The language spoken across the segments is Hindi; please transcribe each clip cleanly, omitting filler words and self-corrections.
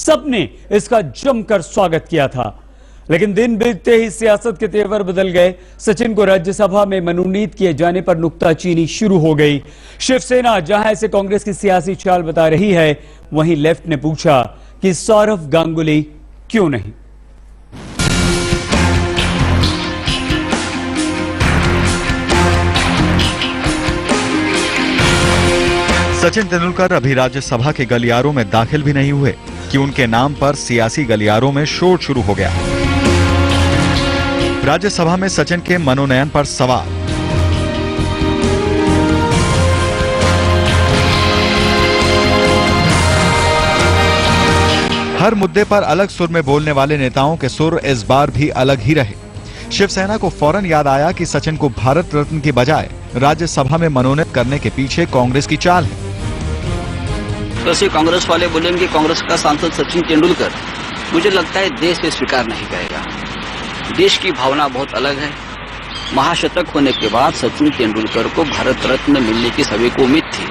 सबने इसका जमकर स्वागत किया था। लेकिन दिन बीतते ही सियासत के तेवर बदल गए। सचिन को राज्यसभा में मनोनीत किए जाने पर नुक्ताचीनी शुरू हो गई। शिवसेना जहां इसे कांग्रेस की सियासी चाल बता रही है, वहीं लेफ्ट ने पूछा कि सौरव गांगुली क्यों नहीं। सचिन तेंदुलकर अभी राज्यसभा के गलियारों में दाखिल भी नहीं हुए कि उनके नाम पर सियासी गलियारों में शोर शुरू हो गया। राज्यसभा में सचिन के मनोनयन पर सवाल। हर मुद्दे पर अलग सुर में बोलने वाले नेताओं के सुर इस बार भी अलग ही रहे। शिवसेना को फौरन याद आया कि सचिन को भारत रत्न की बजाय राज्यसभा में मनोनीत करने के पीछे कांग्रेस की चाल है। वैसे कांग्रेस वाले बोलेंगे कांग्रेस का सांसद सचिन तेंदुलकर, मुझे लगता है देश से स्वीकार नहीं करेगा। देश की भावना बहुत अलग है। महाशतक होने के बाद सचिन तेंदुलकर को भारत रत्न मिलने की सभी को उम्मीद थी।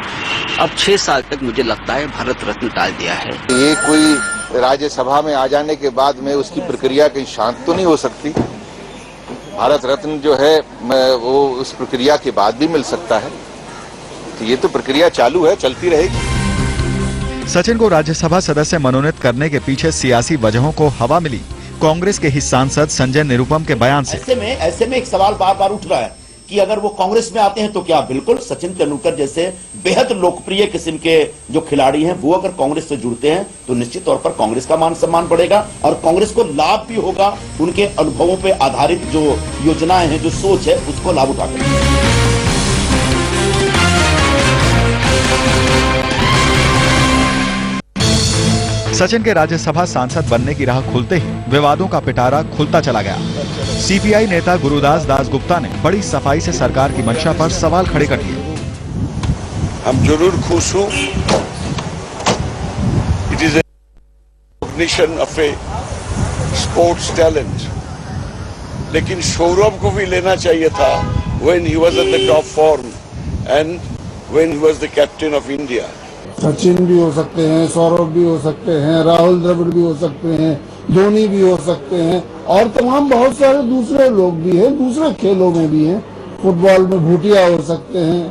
अब 6 साल तक मुझे लगता है भारत रत्न टाल दिया है। ये कोई राज्यसभा में आ जाने के बाद में उसकी प्रक्रिया कहीं शांत तो नहीं हो सकती। भारत रत्न जो है वो उस प्रक्रिया के बाद भी मिल सकता है। तो ये तो प्रक्रिया चालू है, चलती रहेगी। सचिन को राज्यसभा सदस्य मनोनीत करने के पीछे सियासी वजहों को हवा मिली कांग्रेस के ही सांसद संजय निरुपम के बयान से। ऐसे में एक सवाल बार बार उठ रहा है कि अगर वो कांग्रेस में आते हैं तो क्या बिल्कुल सचिन तेंदुलकर जैसे बेहद लोकप्रिय किस्म के जो खिलाड़ी हैं वो अगर कांग्रेस से जुड़ते हैं तो निश्चित तौर पर कांग्रेस का मान सम्मान बढ़ेगा और कांग्रेस को लाभ भी होगा। उनके अनुभवों पर आधारित जो योजनाएं हैं, जो सोच है, उसको लाभ उठाकर। सचिन के राज्यसभा सांसद बनने की राह खुलते ही विवादों का पिटारा खुलता चला गया। सीपीआई नेता गुरुदास दासगुप्ता ने बड़ी सफाई से सरकार की मंशा पर सवाल खड़े कर दिए। हम जरूर खुश हूं। It is recognition of A sports talent, लेकिन सौरभ को भी लेना चाहिए था when he was at the top form and when he was the captain of India. Sachin भी हो सकते हैं, सौरभ भी हो सकते हैं, राहुल द्रविड़ भी हो सकते हैं, धोनी भी हो सकते हैं और तमाम बहुत सारे दूसरे लोग भी हैं, दूसरे खेलों में भी हैं। फुटबॉल में भूटिया हो सकते हैं,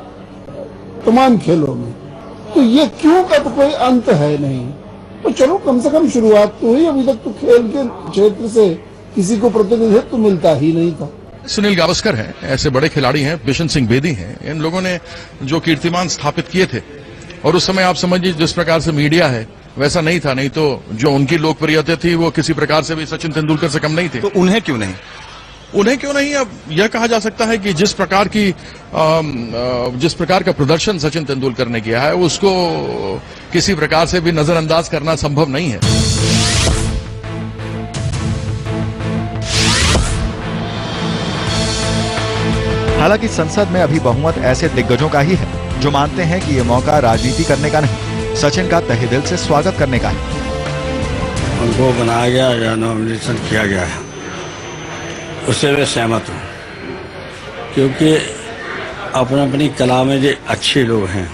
तमाम खेलों में। तो ये क्यों का तो कोई अंत है नहीं। तो चलो कम से कम शुरुआत तो हुई। अभी तक तो खेल के क्षेत्र से किसी को प्रतिनिधित्व मिलता ही नहीं था। सुनील गावस्कर हैं, ऐसे बड़े खिलाड़ी हैं, बिशन सिंह बेदी हैं, इन लोगों ने जो कीर्तिमान स्थापित किए थे और उस समय आप समझिए जिस प्रकार से मीडिया है वैसा नहीं था। नहीं तो जो उनकी लोकप्रियता थी वो किसी प्रकार से भी सचिन तेंदुलकर से कम नहीं थे। तो उन्हें क्यों नहीं? अब यह कहा जा सकता है कि जिस प्रकार का प्रदर्शन सचिन तेंदुलकर ने किया है उसको किसी प्रकार से भी नजरअंदाज करना संभव नहीं है। हालांकि संसद में अभी बहुमत ऐसे दिग्गजों का ही है जो मानते हैं कि ये मौका राजनीति करने का नहीं, सचिन का तहे दिल से स्वागत करने का है। उनको बनाया गया या नॉमिनेशन किया गया है, उससे मैं सहमत हूँ, क्योंकि अपनी अपनी कला में जो अच्छे लोग हैं,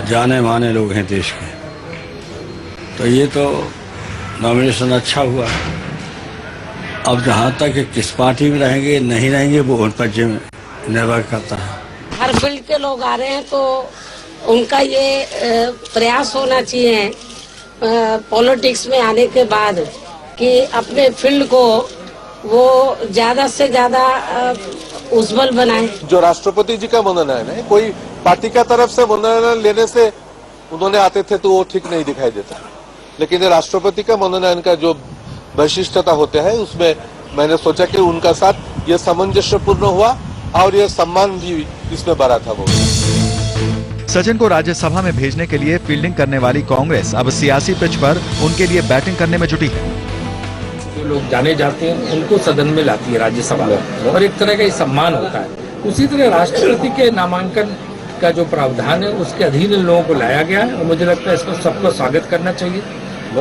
जाने माने लोग हैं देश के, तो ये तो नॉमिनेशन अच्छा हुआ। अब जहाँ तक किस पार्टी में रहेंगे नहीं रहेंगे वो उन पर निर्भर करता है। हर फील्ड के लोग आ रहे हैं तो उनका ये प्रयास होना चाहिए पॉलिटिक्स में आने के बाद कि अपने फील्ड को वो ज्यादा से ज्यादा उज्जवल बनाए। जो राष्ट्रपति जी का मनोनयन है, कोई पार्टी का तरफ से मनोनयन लेने से उन्होंने आते थे तो वो ठीक नहीं दिखाई देता, लेकिन राष्ट्रपति का मनोनयन का जो वैशिष्टता होते हैं उसमें मैंने सोचा कि उनका साथ ये सामंजस्यपूर्ण हुआ और ये सम्मान भी इसमें बढ़ा था। वो सचिन को राज्यसभा में भेजने के लिए फील्डिंग करने वाली कांग्रेस अब सियासी पिच पर उनके लिए बैटिंग करने में जुटी है। जो लोग जाने जाते हैं उनको सदन में लाती है राज्यसभा में और एक तरह का सम्मान होता है। उसी तरह राष्ट्रपति के नामांकन का जो प्रावधान है उसके अधीन इन लोगों को लाया गया है और मुझे लगता है इसको सबको स्वागत करना चाहिए।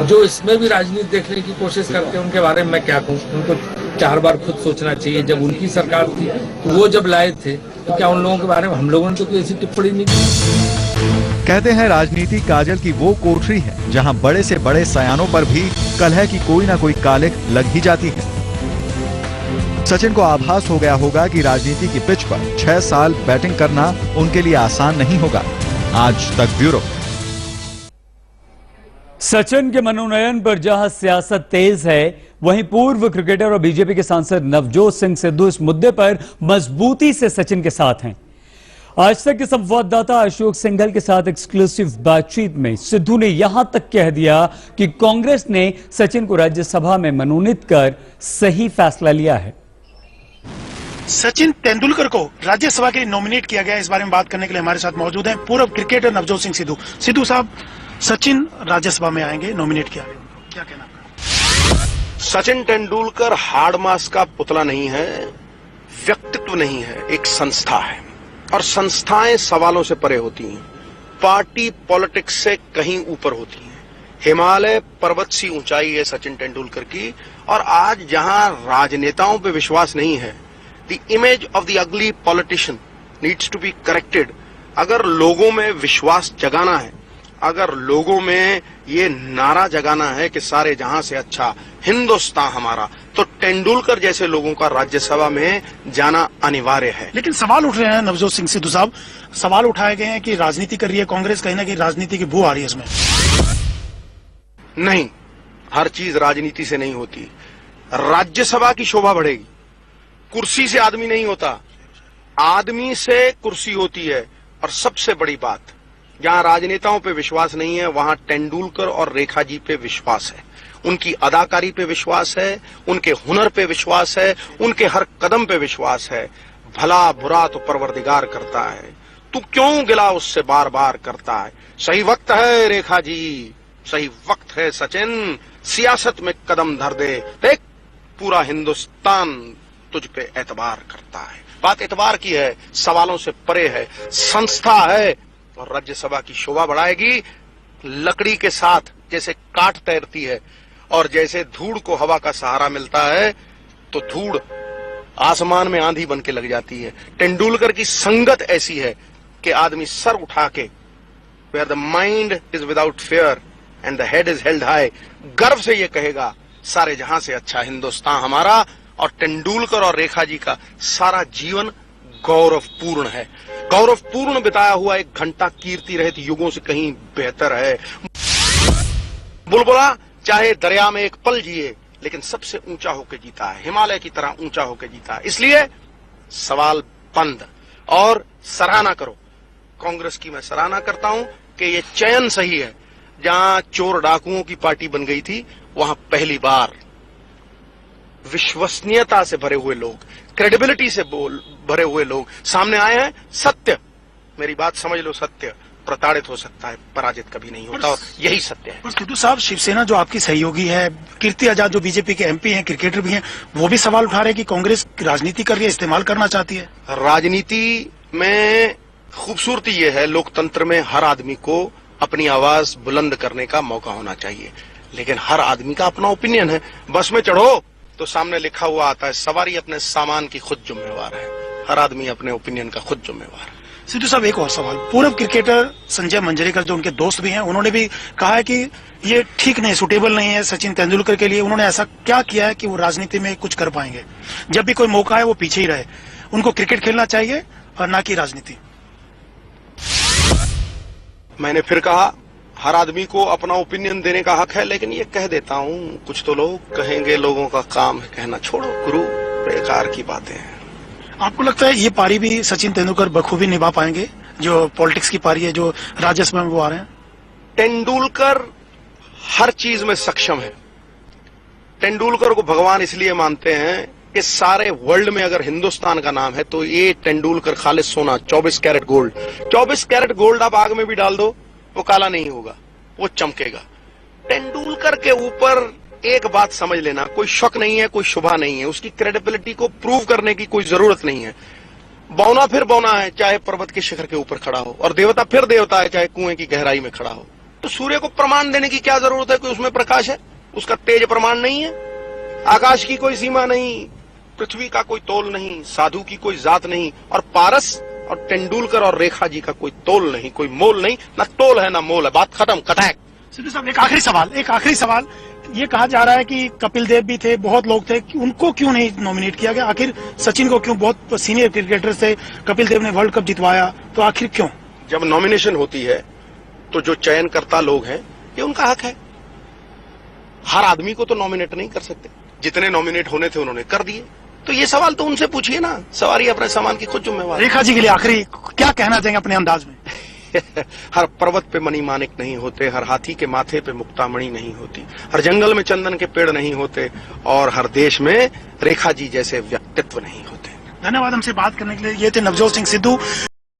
जो इसमें भी राजनीति देखने की कोशिश करते हैं उनके बारे में मैं क्या कहूँ, उनको 4 बार खुद सोचना चाहिए। जब उनकी सरकार थी तो वो जब लाए थे तो क्या उन लोगों के बारे में हम लोगों ने तो कोई ऐसी टिप्पणी नहीं की। कहते हैं राजनीति काजल की वो कोठरी है जहां बड़े से बड़े सयानों पर भी कलह की कोई ना कोई कालिख लग ही जाती है। सचिन को आभास हो गया होगा कि राजनीति की पिच पर 6 साल बैटिंग करना उनके लिए आसान नहीं होगा। आज तक ब्यूरो। सचिन के मनोनयन पर जहां सियासत तेज है, वहीं पूर्व क्रिकेटर और बीजेपी के सांसद नवजोत सिंह सिद्धू इस मुद्दे पर मजबूती से सचिन के साथ हैं। आज तक के संवाददाता अशोक सिंघल के साथ एक्सक्लूसिव बातचीत में सिद्धू ने यहां तक कह दिया कि कांग्रेस ने सचिन को राज्यसभा में मनोनीत कर सही फैसला लिया है। सचिन तेंदुलकर को राज्यसभा के लिए नॉमिनेट किया गया। इस बारे में बात करने के लिए हमारे साथ मौजूद हैं पूर्व क्रिकेटर नवजोत सिंह सिद्धू। सिद्धू साहब, सचिन राज्यसभा में आएंगे, नॉमिनेट किया गया, क्या कहना आपका? सचिन तेंदुलकर हार्ड मास का पुतला नहीं है, व्यक्तित्व नहीं है, एक संस्था है और संस्थाएं सवालों से परे होती हैं, पार्टी पॉलिटिक्स से कहीं ऊपर होती हैं। हिमालय पर्वत सी ऊंचाई है सचिन तेंदुलकर की। और आज जहां राजनेताओं पे विश्वास नहीं है, the image of the ugly politician needs to be corrected. अगर लोगों में विश्वास जगाना है, अगर लोगों में ये नारा जगाना है कि सारे जहां से अच्छा हिंदुस्तान हमारा, तो तेंदुलकर जैसे लोगों का राज्यसभा में जाना अनिवार्य है। लेकिन सवाल उठ रहे हैं नवजोत सिंह सिद्धू साहब, सवाल उठाए गए हैं कि राजनीति कर रही है कांग्रेस, कहीं ना कहीं राजनीति की बू आ रही है इसमें। नहीं, हर चीज राजनीति से नहीं होती। राज्यसभा की शोभा बढ़ेगी। कुर्सी से आदमी नहीं होता, आदमी से कुर्सी होती है। और सबसे बड़ी बात, जहां राजनेताओं पे विश्वास नहीं है, वहां तेंदुलकर और रेखा जी पे विश्वास है। उनकी अदाकारी पे विश्वास है, उनके हुनर पे विश्वास है, उनके हर कदम पे विश्वास है। भला बुरा तो परवरदिगार करता है, तू क्यों गिला उससे बार बार करता है। सही वक्त है रेखा जी, सही वक्त है सचिन, सियासत में कदम धर दे, देख पूरा हिंदुस्तान तुझ पे एतबार करता है। बात एतबार की है, सवालों से परे है, संस्था है और राज्यसभा की शोभा बढ़ाएगी। लकड़ी के साथ जैसे काठ तैरती है और जैसे धूड़ को हवा का सहारा मिलता है, तो धूड़ आसमान में आंधी बन के लग जाती है। तेंदुलकर की संगत ऐसी है कि आदमी सर उठा के, where the mind is without fear and the head is held high, गर्व से ये कहेगा सारे जहां से अच्छा हिंदुस्तान हमारा। और तेंदुलकर और रेखा जी का सारा जीवन गौरवपूर्ण है। गौरवपूर्ण बिताया हुआ एक घंटा कीर्ति रहित युगों से कहीं बेहतर है। बुलबुला चाहे दरिया में एक पल जिए, लेकिन सबसे ऊंचा होकर जीता है, हिमालय की तरह ऊंचा होकर जीता है। इसलिए सवाल बंद और सराहना करो। कांग्रेस की मैं सराहना करता हूं कि ये चयन सही है। जहां चोर डाकुओं की पार्टी बन गई थी, वहां पहली बार विश्वसनीयता से भरे हुए लोग, क्रेडिबिलिटी से भरे हुए लोग सामने आए हैं। सत्य, मेरी बात समझ लो, सत्य प्रताड़ित हो सकता है, पराजित कभी नहीं होता, और यही सत्य है। सिद्धू साहब, शिवसेना जो आपकी सहयोगी है, कीर्ति आजाद जो बीजेपी के एमपी हैं, क्रिकेटर भी हैं, वो भी सवाल उठा रहे हैं कि कांग्रेस राजनीति कर रही है, इस्तेमाल करना चाहती है। राजनीति में खूबसूरती ये है, लोकतंत्र में हर आदमी को अपनी आवाज बुलंद करने का मौका होना चाहिए, लेकिन हर आदमी का अपना ओपिनियन है। बस में चढ़ो तो सामने लिखा हुआ आता है, सवारी अपने सामान की खुद जिम्मेवार है। हर आदमी अपने ओपिनियन का खुद जिम्मेवार है। सिद्धू साहब, एक और सवाल, पूर्व क्रिकेटर संजय मंजरेकर जो उनके दोस्त भी हैं, उन्होंने भी कहा है कि ये ठीक नहीं, सुटेबल नहीं है सचिन तेंदुलकर के लिए। उन्होंने ऐसा क्या किया है कि वो राजनीति में कुछ कर पाएंगे? जब भी कोई मौका है वो पीछे ही रहे, उनको क्रिकेट खेलना चाहिए और ना कि राजनीति। मैंने फिर कहा, हर आदमी को अपना ओपिनियन देने का हक है, लेकिन ये कह देता हूं, कुछ तो लोग कहेंगे लोगों का काम है कहना, छोड़ो गुरु, बेकार की बातें हैं। आपको लगता है ये पारी भी सचिन तेंदुलकर बखूबी निभा पाएंगे, जो पॉलिटिक्स की पारी है, जो राज्यसभा में वो आ रहे हैं? तेंदुलकर हर चीज में सक्षम है। तेंदुलकर को भगवान इसलिए मानते हैं कि सारे वर्ल्ड में अगर हिंदुस्तान का नाम है तो ये तेंदुलकर खालिद सोना, 24 कैरेट गोल्ड। 24 कैरेट गोल्ड आप आग में भी डाल दो, वो काला नहीं होगा, वो चमकेगा। तेंदुलकर के ऊपर एक बात समझ लेना, कोई शक नहीं है, कोई शुभा नहीं है, उसकी क्रेडिबिलिटी को प्रूव करने की कोई जरूरत नहीं है। बौना फिर बौना है, चाहे पर्वत के शिखर के ऊपर खड़ा हो, और देवता फिर देवता है, चाहे कुएं की गहराई में खड़ा हो। तो सूर्य को प्रमाण देने की क्या जरूरत है कि उसमें प्रकाश है? उसका तेज प्रमाण नहीं है? आकाश की कोई सीमा नहीं, पृथ्वी का कोई तोल नहीं, साधु की कोई जात नहीं, और पारस और तेंदुलकर और रेखा जी का कोई तोल नहीं, कोई मोल नहीं, ना तोल है ना मोल है। बात खत्म, कटैक। सिद्धू साहब एक आखिरी सवाल। ये कहा जा रहा है कि कपिल देव भी थे, बहुत लोग थे, कि उनको क्यों नहीं नॉमिनेट किया गया? आखिर सचिन को क्यों? बहुत सीनियर क्रिकेटर थे, कपिल देव ने वर्ल्ड कप जितवाया, तो आखिर क्यों? जब नॉमिनेशन होती है तो जो चयनकर्ता लोग हैं ये उनका हक है। हर आदमी को तो नॉमिनेट नहीं कर सकते, जितने नॉमिनेट होने थे उन्होंने कर दिए। तो ये सवाल तो उनसे पूछिए ना, सवारी अपने सामान की खुद जिम्मेवार। रेखा जी के लिए आखिरी क्या कहना चाहेंगे अपने अंदाज में? हर पर्वत पे मणि मानिक नहीं होते, हर हाथी के माथे पे मुक्तामणि नहीं होती, हर जंगल में चंदन के पेड़ नहीं होते, और हर देश में रेखा जी जैसे व्यक्तित्व नहीं होते। धन्यवाद हमसे बात करने के लिए। ये थे नवजोत सिंह सिद्धू।